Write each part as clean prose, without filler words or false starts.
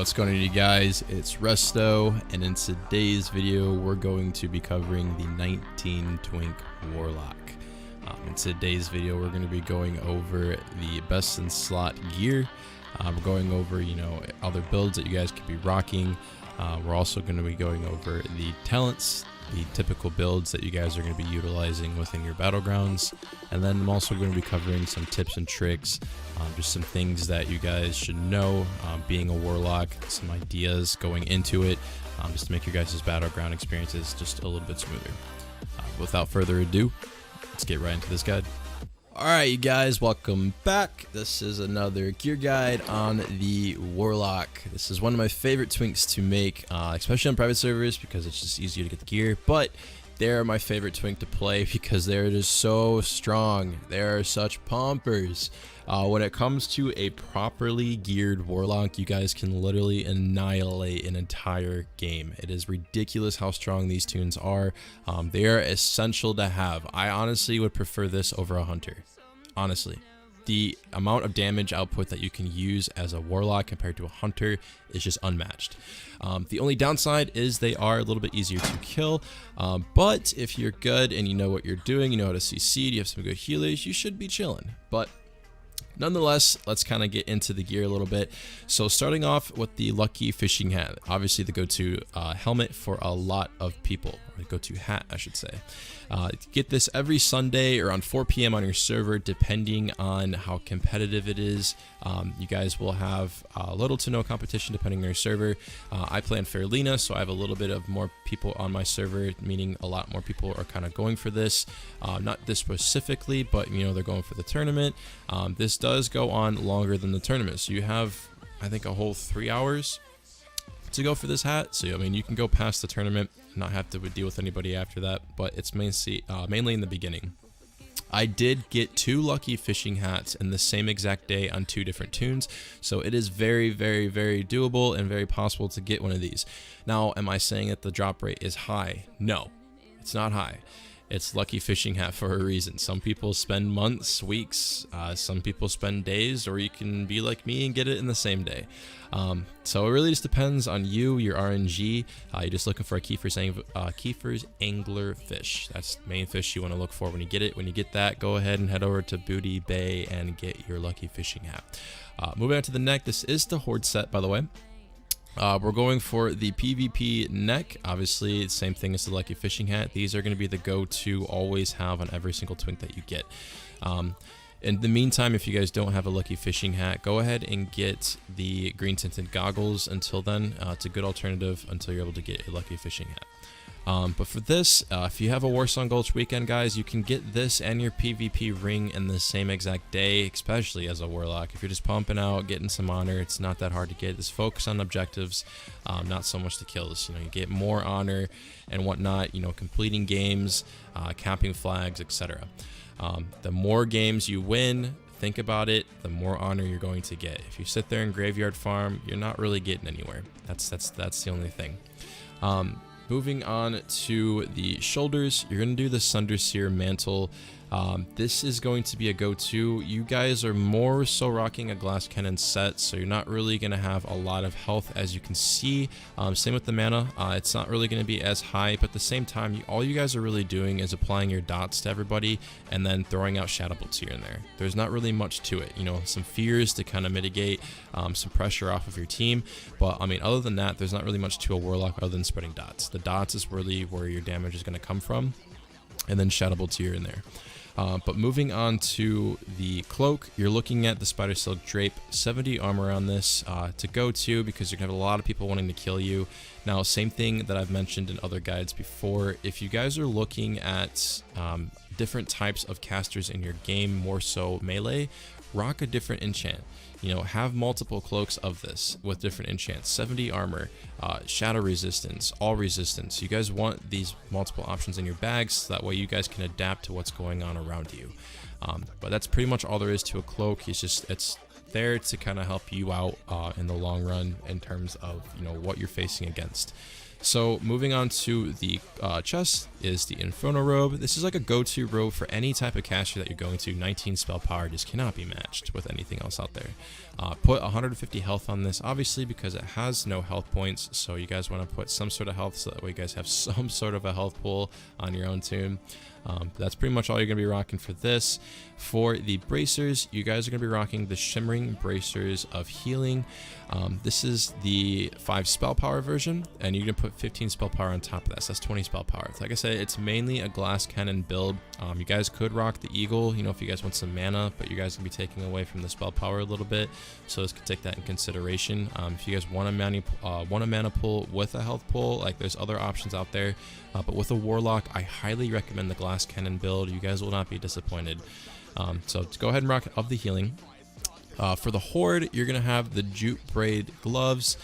What's going on, you guys? It's Resto, and in today's video we're going to be covering the 19 Twink Warlock. In today's video we're going to be going over the best in slot gear. We're going over, other builds that you guys could be rocking. We're also going to be going over the talents, the typical builds that you guys are going to be utilizing within your battlegrounds, and then I'm also going to be covering some tips and tricks, just some things that you guys should know being a warlock, some ideas going into it, just to make your guys' battleground experiences just a little bit smoother. Without further ado, let's get right into this guide. Alright, you guys, welcome back. This is another gear guide on the Warlock. This is one of my favorite twinks to make, especially on private servers because it's just easier to get the gear, but they're my favorite twink to play because they're just so strong. They're such pumpers. When it comes to a properly geared Warlock, you guys can literally annihilate an entire game. It is ridiculous how strong these tunes are. They are essential to have. I honestly would prefer this over a Hunter. Honestly. The amount of damage output that you can use as a Warlock compared to a Hunter is just unmatched. The only downside is they are a little bit easier to kill, but if you're good and you know what you're doing, you know how to CC, you have some good healers, you should be chilling. But nonetheless, let's kind of get into the gear a little bit. So starting off with the Lucky Fishing Hat, obviously the go-to helmet for a lot of people, or the go-to hat, I should say. Get this every Sunday around 4 p.m. on your server, depending on how competitive it is. You guys will have little to no competition depending on your server. I play in Fairlina, so I have a little bit of more people on my server, meaning a lot more people are kind of going for this. Not this specifically, but they're going for the tournament. This does go on longer than the tournament, so you have, I think, a whole 3 hours to go for this hat. So you can go past the tournament, not have to deal with anybody after that, but it's mainly in the beginning. I did get 2 lucky fishing hats in the same exact day on 2 different tunes, so it is very, very, very doable and very possible to get one of these. Now, am I saying that the drop rate is high? No, it's not high. It's Lucky Fishing Hat for a reason. Some people spend months, weeks, some people spend days, or you can be like me and get it in the same day. So it really just depends on you, your RNG. You're just looking for a Kiefer's Angler Fish. That's the main fish you want to look for when you get it. When you get that, go ahead and head over to Booty Bay and get your Lucky Fishing Hat. Moving on to the neck, this is the Horde set, by the way. We're going for the PvP neck. Obviously, same thing as the Lucky Fishing Hat. These are going to be the go-to, always have on every single twink that you get. In the meantime, if you guys don't have a Lucky Fishing Hat, go ahead and get the green tinted goggles. Until then, it's a good alternative until you're able to get a Lucky Fishing Hat. But for this, if you have a Warsong Gulch weekend, guys, you can get this and your PvP ring in the same exact day, especially as a Warlock. If you're just pumping out, getting some honor, it's not that hard to get. Just focus on objectives, not so much the kills. You get more honor and whatnot, completing games, capping flags, etc. The more games you win, think about it, the more honor you're going to get. If you sit there and graveyard farm, you're not really getting anywhere. That's the only thing. Moving on to the shoulders, you're going to do the Sunderseer Mantle. This is going to be a go-to. You guys are more so rocking a glass cannon set, so you're not really going to have a lot of health, as you can see. Same with the mana. It's not really going to be as high, but at the same time, all you guys are really doing is applying your dots to everybody and then throwing out shadow bolts here and there. There's not really much to it. Some fears to kind of mitigate some pressure off of your team, but other than that, there's not really much to a Warlock other than spreading dots. The dots is really where your damage is going to come from, and then shadow bolts here and there. But moving on to the cloak, you're looking at the Spider Silk Drape, 70 armor on this to go to, because you're going to have a lot of people wanting to kill you. Now, same thing that I've mentioned in other guides before, if you guys are looking at different types of casters in your game, more so melee, rock a different enchant. Have multiple cloaks of this with different enchants, 70 armor, shadow resistance, all resistance. You guys want these multiple options in your bags, so that way you guys can adapt to what's going on around you. But that's pretty much all there is to a cloak. It's there to kind of help you out in the long run in terms of what you're facing against. So moving on to the chest is the Inferno robe. This is like a go-to robe for any type of caster that you're going to. 19 spell power just cannot be matched with anything else out there. Put 150 health on this, obviously, because it has no health points. So you guys want to put some sort of health so that way you guys have some sort of a health pool on your own tune. That's pretty much all you're going to be rocking for this. For the bracers, you guys are going to be rocking the Shimmering Bracers of Healing. This is the 5 spell power version, and you're going to put 15 spell power on top of that, so that's 20 spell power. Like I said, it's mainly a glass cannon build. You guys could rock the Eagle, you know, if you guys want some mana, but you guys can be taking away from the spell power a little bit, so let's take that in consideration. If you guys want a mana pull with a health pull, like there's other options out there, but with a Warlock, I highly recommend the glass cannon build. You guys will not be disappointed. So go ahead and rock of the healing. For the Horde, you're going to have the Jute Braid Gloves.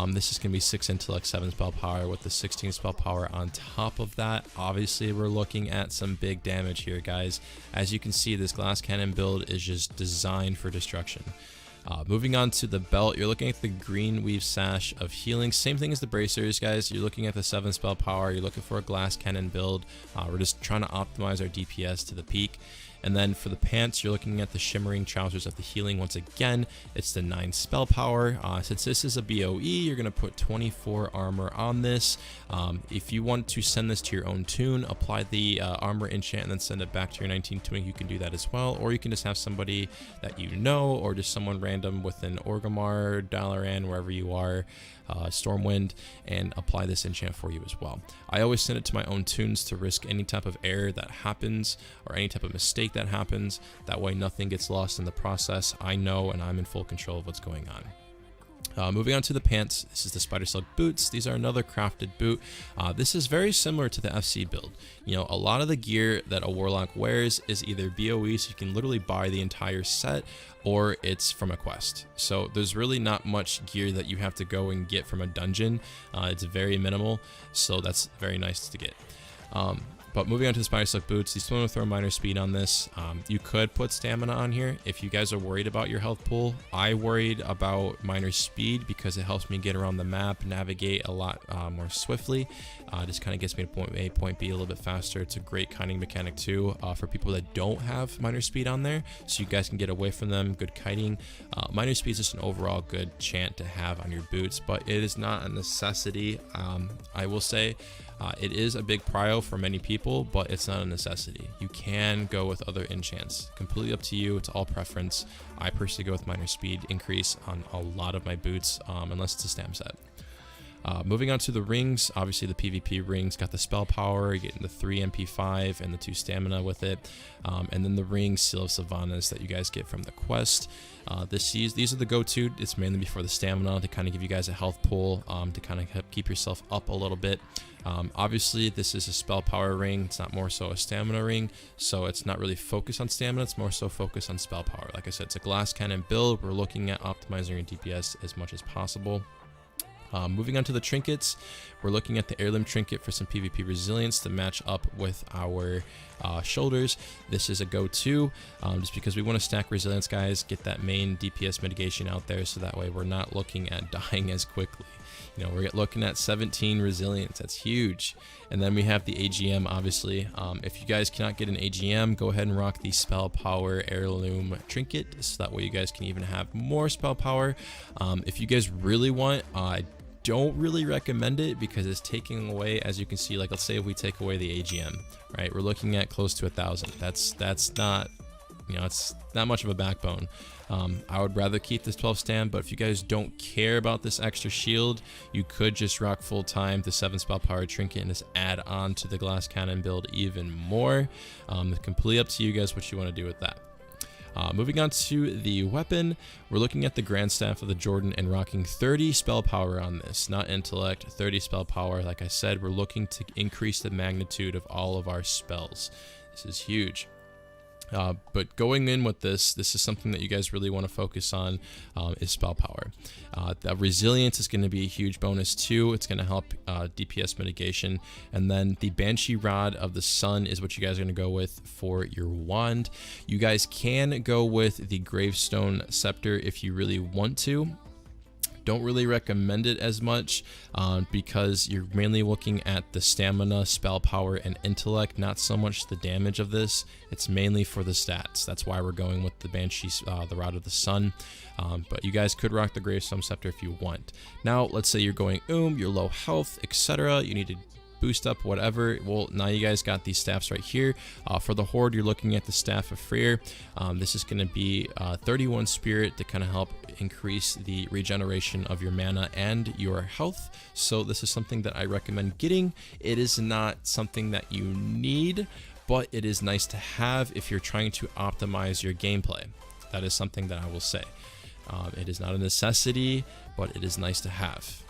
This is going to be 6 intellect, 7 spell power with the 16 spell power on top of that. Obviously, we're looking at some big damage here, guys. As you can see, this glass cannon build is just designed for destruction. Moving on to the belt, you're looking at the Green Weave Sash of Healing. Same thing as the bracers, guys. You're looking at the 7 spell power. You're looking for a glass cannon build. We're just trying to optimize our DPS to the peak. And then for the pants, you're looking at the Shimmering Trousers of the Healing. Once again, it's the 9 spell power. Since this is a BOE, you're going to put 24 armor on this. If you want to send this to your own tune, apply the armor enchant and then send it back to your 19 Twink, you can do that as well. Or you can just have somebody that you know, or just someone random within Orgrimmar, Dalaran, wherever you are, Stormwind, and apply this enchant for you as well. I always send it to my own tunes to risk any type of error that happens or any type of mistake that happens. That way nothing gets lost in the process. I know and I'm in full control of what's going on. Moving on to the pants, this is the Spider Silk Boots. These are another crafted boot. This is very similar to the FC build. You know, a lot of the gear that a Warlock wears is either BOE, so you can literally buy the entire set, or it's from a quest. So there's really not much gear that you have to go and get from a dungeon. It's very minimal, so that's very nice to get. But moving on to the Spider Silk Boots, these will throw minor speed on this. You could put stamina on here if you guys are worried about your health pool. I worried about minor speed because it helps me get around the map, navigate a lot more swiftly. Just kind of gets me to point A, point B a little bit faster. It's a great kiting mechanic too for people that don't have minor speed on there, so you guys can get away from them. Good kiting. Minor speed is just an overall good chant to have on your boots, but it is not a necessity. I will say it is a big prio for many people, but it's not a necessity. You can go with other enchants. Completely up to you. It's all preference. I personally go with minor speed increase on a lot of my boots, unless it's a stam set. Moving on to the rings, obviously the PvP rings got the spell power, you're getting the 3 MP5 and the 2 stamina with it, and then the ring Seal of Sylvanas that you guys get from the quest. These are the go-to. It's mainly before the stamina to kind of give you guys a health pool, to kind of keep yourself up a little bit. Obviously this is a spell power ring, it's not more so a stamina ring, so it's not really focused on stamina, it's more so focused on spell power. Like I said, it's a glass cannon build. We're looking at optimizing your DPS as much as possible. Moving on to the trinkets, we're looking at the heirloom trinket for some PvP resilience to match up with our shoulders. This is a go-to just because we want to stack resilience, guys, get that main DPS mitigation out there, so that way we're not looking at dying as quickly. You know, we're looking at 17 resilience. That's huge. And then we have the AGM, obviously. If you guys cannot get an AGM, go ahead and rock the spell power heirloom trinket, so that way you guys can even have more spell power. If you guys really want, I don't really recommend it because it's taking away, as you can see, like let's say if we take away the AGM, right, we're looking at close to 1,000. That's not, you know, it's not much of a backbone. I would rather keep this 12 stam, but if you guys don't care about this extra shield, you could just rock full time the 7 spell power trinket and just add on to the glass cannon build even more. Completely up to you guys what you want to do with that. Moving on to the weapon, we're looking at the Grand Staff of the Jordan and rocking 30 spell power on this, not intellect, 30 spell power. Like I said, we're looking to increase the magnitude of all of our spells. This is huge. But going in with this is something that you guys really want to focus on, is spell power. The resilience is going to be a huge bonus too. It's going to help DPS mitigation. And then the Banshee Rod of the Sun is what you guys are going to go with for your wand. You guys can go with the Gravestone Scepter if you really want to. don't really recommend it as much because you're mainly looking at the stamina, spell power, and intellect, not so much the damage of this. It's mainly for the stats. That's why we're going with the Banshee, the Rod of the Sun. But you guys could rock the Gravestone Scepter if you want. Now, let's say you're going you're low health, etc. You need to boost up whatever. Well, now you guys got these staffs right here. For the Horde, you're looking at the Staff of Freyr. This is going to be 31 spirit to kind of help increase the regeneration of your mana and your health. So this is something that I recommend getting. It is not something that you need, but it is nice to have if you're trying to optimize your gameplay. That is something that I will say. It is not a necessity, but it is nice to have,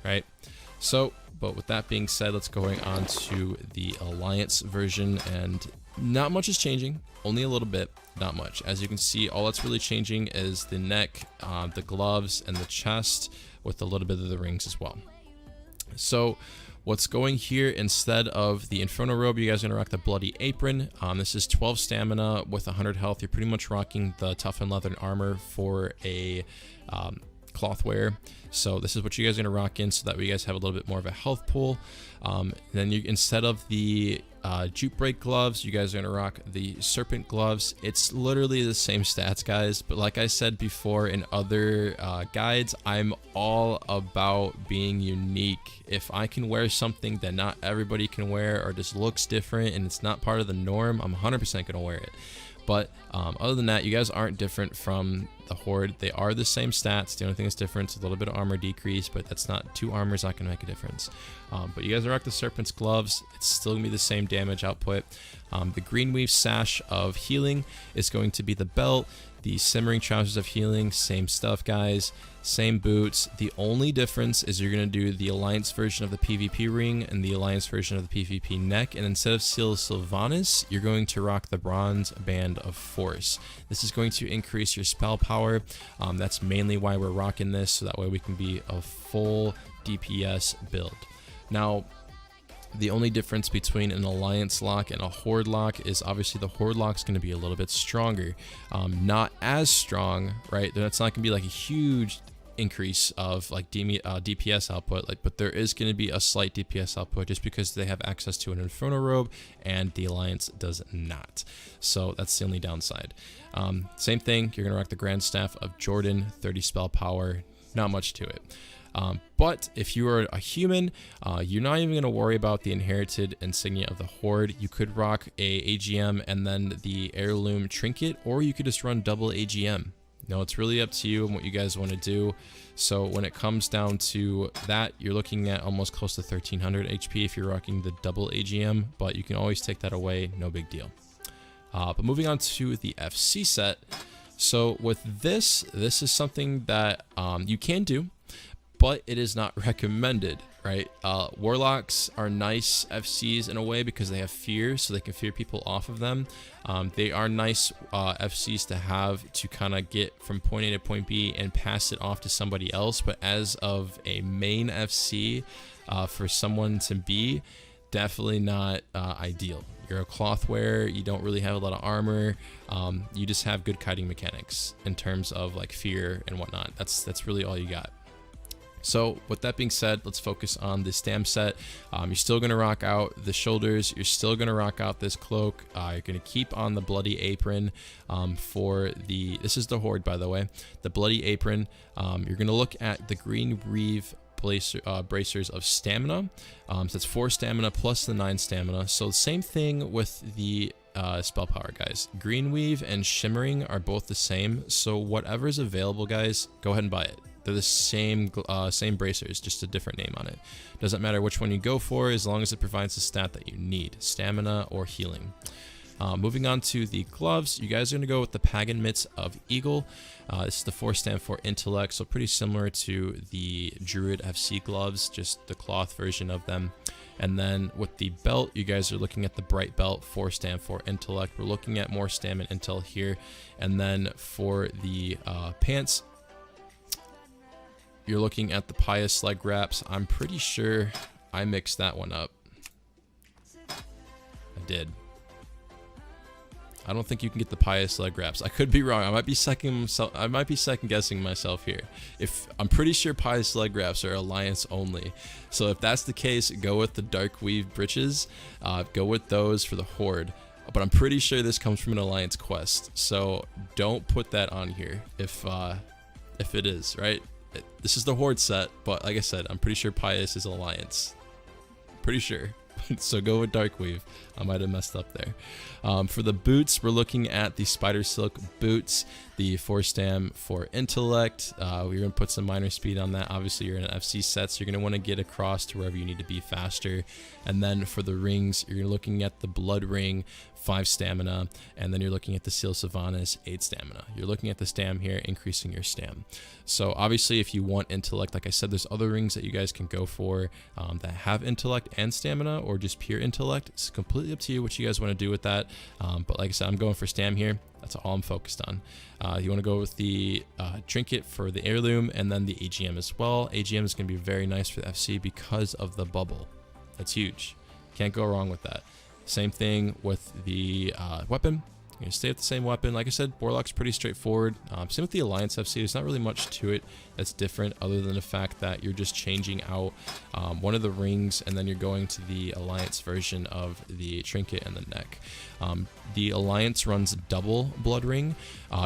right? So, but with that being said, let's go on to the Alliance version, and not much is changing, only a little bit, not much. As you can see, all that's really changing is the neck, the gloves, and the chest, with a little bit of the rings as well. So what's going here, instead of the Inferno Robe, you guys are going to rock the Bloody Apron. This is 12 stamina with 100 health. You're pretty much rocking the toughened leather armor for a cloth wear. So this is what you guys are going to rock in, so that way you guys have a little bit more of a health pool. Then you, instead of the Juke Break gloves, you guys are going to rock the Serpent gloves. It's literally the same stats, guys, but like I said before in other guides, I'm all about being unique. If I can wear something that not everybody can wear, or just looks different and it's not part of the norm, I'm 100% going to wear it. But other than that, you guys aren't different from the Horde. They are the same stats. The only thing that's different is a little bit of armor decrease, but that's not, 2 armor is not going to make a difference. But you guys rock the Serpent's gloves. It's still going to be the same damage output. The Greenweave Sash of Healing is going to be the belt. The Simmering Trousers of Healing, same stuff, guys. Same boots. The only difference is you're going to do the Alliance version of the PvP ring and the Alliance version of the PvP neck. And instead of Seal Sylvanas, you're going to rock the Bronze Band of Force. This is going to increase your spell power. That's mainly why we're rocking this, so that way we can be a full DPS build. Now, the only difference between an Alliance lock and a Horde lock is obviously the Horde lock is going to be a little bit stronger. Not as strong, right? That's not going to be like a huge increase of like DPS output, but there is going to be a slight DPS output just because they have access to an Inferno Robe and the Alliance does not. So that's the only downside. Same thing, you're going to rock the Grand Staff of Jordan, 30 spell power, not much to it. But if you are a human, you're not even going to worry about the inherited insignia of the Horde. You could rock a AGM and then the heirloom trinket, or you could just run double AGM. No, it's really up to you and what you guys want to do. So when it comes down to that, you're looking at almost close to 1300 HP if you're rocking the double AGM, but you can always take that away, no big deal. But moving on to the FC set. So with this is something that you can do, but it is not recommended, right? Warlocks are nice FCs in a way because they have fear, so they can fear people off of them. They are nice FCs to have to kind of get from point A to point B and pass it off to somebody else, but as of a main FC for someone to be, definitely not ideal. You're a cloth wearer, you don't really have a lot of armor, you just have good kiting mechanics in terms of like fear and whatnot. That's really all you got. So with that being said, let's focus on the stam set. You're still going to rock out the shoulders. You're still going to rock out this cloak. You're going to keep on the Bloody Apron for the, this is the Horde, by the way, the Bloody Apron. You're going to look at the Green Reeve bracers of stamina. So that's 4 stamina plus the 9 stamina. So same thing with the spell power, guys. Greenweave and Shimmering are both the same. So whatever's available, guys, go ahead and buy it. They're the same bracers, just a different name on it. Doesn't matter which one you go for, as long as it provides the stat that you need, stamina or healing. Moving on to the gloves, you guys are going to go with the Pagan Mitts of Eagle. This is the 4 stand for intellect, so pretty similar to the Druid FC gloves, just the cloth version of them. And then with the belt, you guys are looking at the Bright Belt, 4 stand for intellect. We're looking at more stamina intel here. And then for the pants, you're looking at the Pious leg wraps. I'm pretty sure I mixed that one up. I did. I don't think you can get the pious leg wraps. I could be wrong. I might be second guessing myself here. If I'm pretty sure pious leg wraps are alliance only. So if that's the case, go with the dark weave breeches. Go with those for the Horde. But I'm pretty sure this comes from an alliance quest. So don't put that on here if it is, right? This is the Horde set, but like I said, I'm pretty sure pious is alliance. Pretty sure. So go with dark weave. I might have messed up there. For the boots, we're looking at the spider silk boots, the 4 for intellect. We're going to put some minor speed on that. Obviously you're in an FC set, so you're going to want to get across to wherever you need to be faster. And then for the rings, you're looking at the blood ring, 5 stamina, and then you're looking at the seal sylvanas, 8 stamina. You're looking at the stam here, increasing your stam. So obviously if you want intellect, like I said, there's other rings that you guys can go for that have intellect and stamina, or just pure intellect. It's completely up to you what you guys want to do with that. But like I said, I'm going for stam here. That's all I'm focused on. You want to go with the trinket for the heirloom, and then the AGM as well. AGM is going to be very nice for the FC because of the bubble. That's huge. Can't go wrong with that. Same thing with the weapon. You're going to stay with the same weapon. Like I said, Warlock's pretty straightforward. Same with the Alliance FC. There's not really much to it that's different other than the fact that you're just changing out one of the rings, and then you're going to the Alliance version of the trinket and the neck. The Alliance runs double blood ring.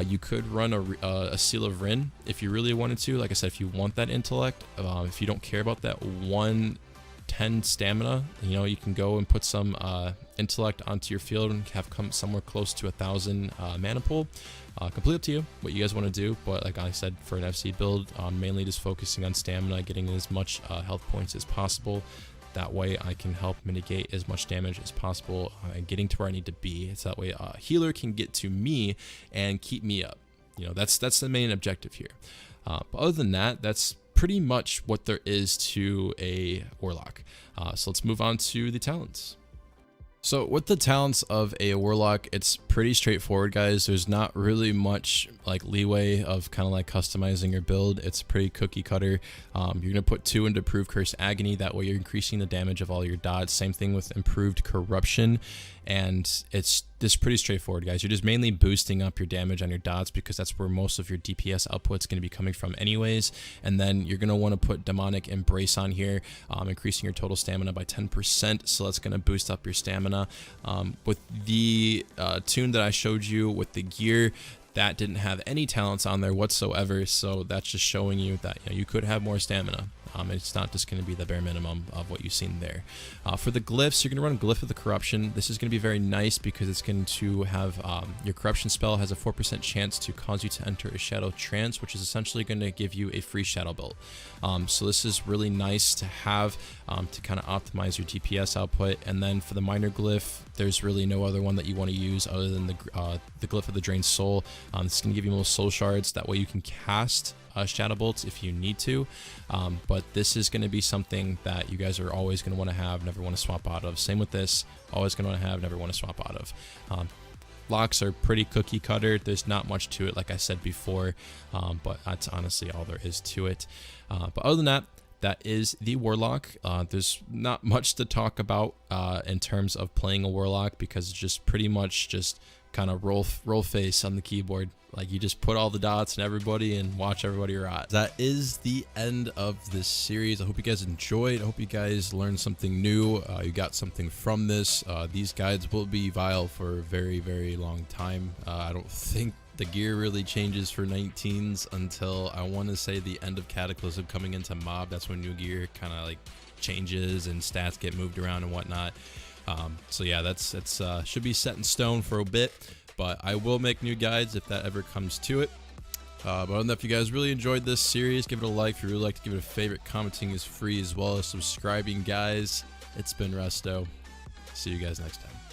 You could run a Seal of Rin if you really wanted to. Like I said, if you want that intellect, if you don't care about that 110 stamina, you know, you can go and put some intellect onto your field and have come somewhere close to 1,000 mana pool. Completely up to you what you guys want to do, but like I said, for an FC build, mainly just focusing on stamina, getting as much health points as possible. That way I can help mitigate as much damage as possible and getting to where I need to be. It's that way a healer can get to me and keep me up. You know, that's the main objective here. But other than that, that's pretty much what there is to a Warlock. So let's move on to the talents. So with the talents of a Warlock, it's pretty straightforward, guys. There's not really much like leeway of kind of like customizing your build. It's pretty cookie cutter. You're gonna put 2 into improved curse agony. That way you're increasing the damage of all your dots. Same thing with improved corruption, and it's just pretty straightforward, guys. You're just mainly boosting up your damage on your dots because that's where most of your DPS output's going to be coming from anyways. And then you're going to want to put demonic embrace on here, increasing your total stamina by 10%. So that's going to boost up your stamina. With the tune that I showed you with the gear, that didn't have any talents on there whatsoever, so that's just showing you that, you know, you could have more stamina. It's not just going to be the bare minimum of what you've seen there. For the glyphs, you're going to run a glyph of the corruption. This is going to be very nice because it's going to have your corruption spell has a 4% chance to cause you to enter a shadow trance, which is essentially going to give you a free shadow belt. So this is really nice to have to kind of optimize your DPS output. And then for the minor glyph, there's really no other one that you want to use other than the glyph of the drained soul. This is going to give you most soul shards. That way you can cast shadow bolts if you need to, but this is going to be something that you guys are always going to want to have, never want to swap out of. Same with this, always going to want to have, never want to swap out of. Locks are pretty cookie cutter. There's not much to it, like I said before, but that's honestly all there is to it. But other than that, that is the Warlock. There's not much to talk about in terms of playing a Warlock because it's just pretty much just kind of roll face on the keyboard. Like, you just put all the dots in everybody and watch everybody rot. That is the end of this series. I hope you guys enjoyed. I hope you guys learned something new. You got something from this. These guides will be viable for a very, very long time. I don't think the gear really changes for 19s until, I want to say, the end of Cataclysm coming into Mob. That's when new gear kind of like changes and stats get moved around and whatnot. So yeah, that's should be set in stone for a bit, but I will make new guides if that ever comes to it. But other than that, if you guys really enjoyed this series, give it a like. If you really like to give it a favorite, commenting is free as well as subscribing, guys. It's been Resto. See you guys next time.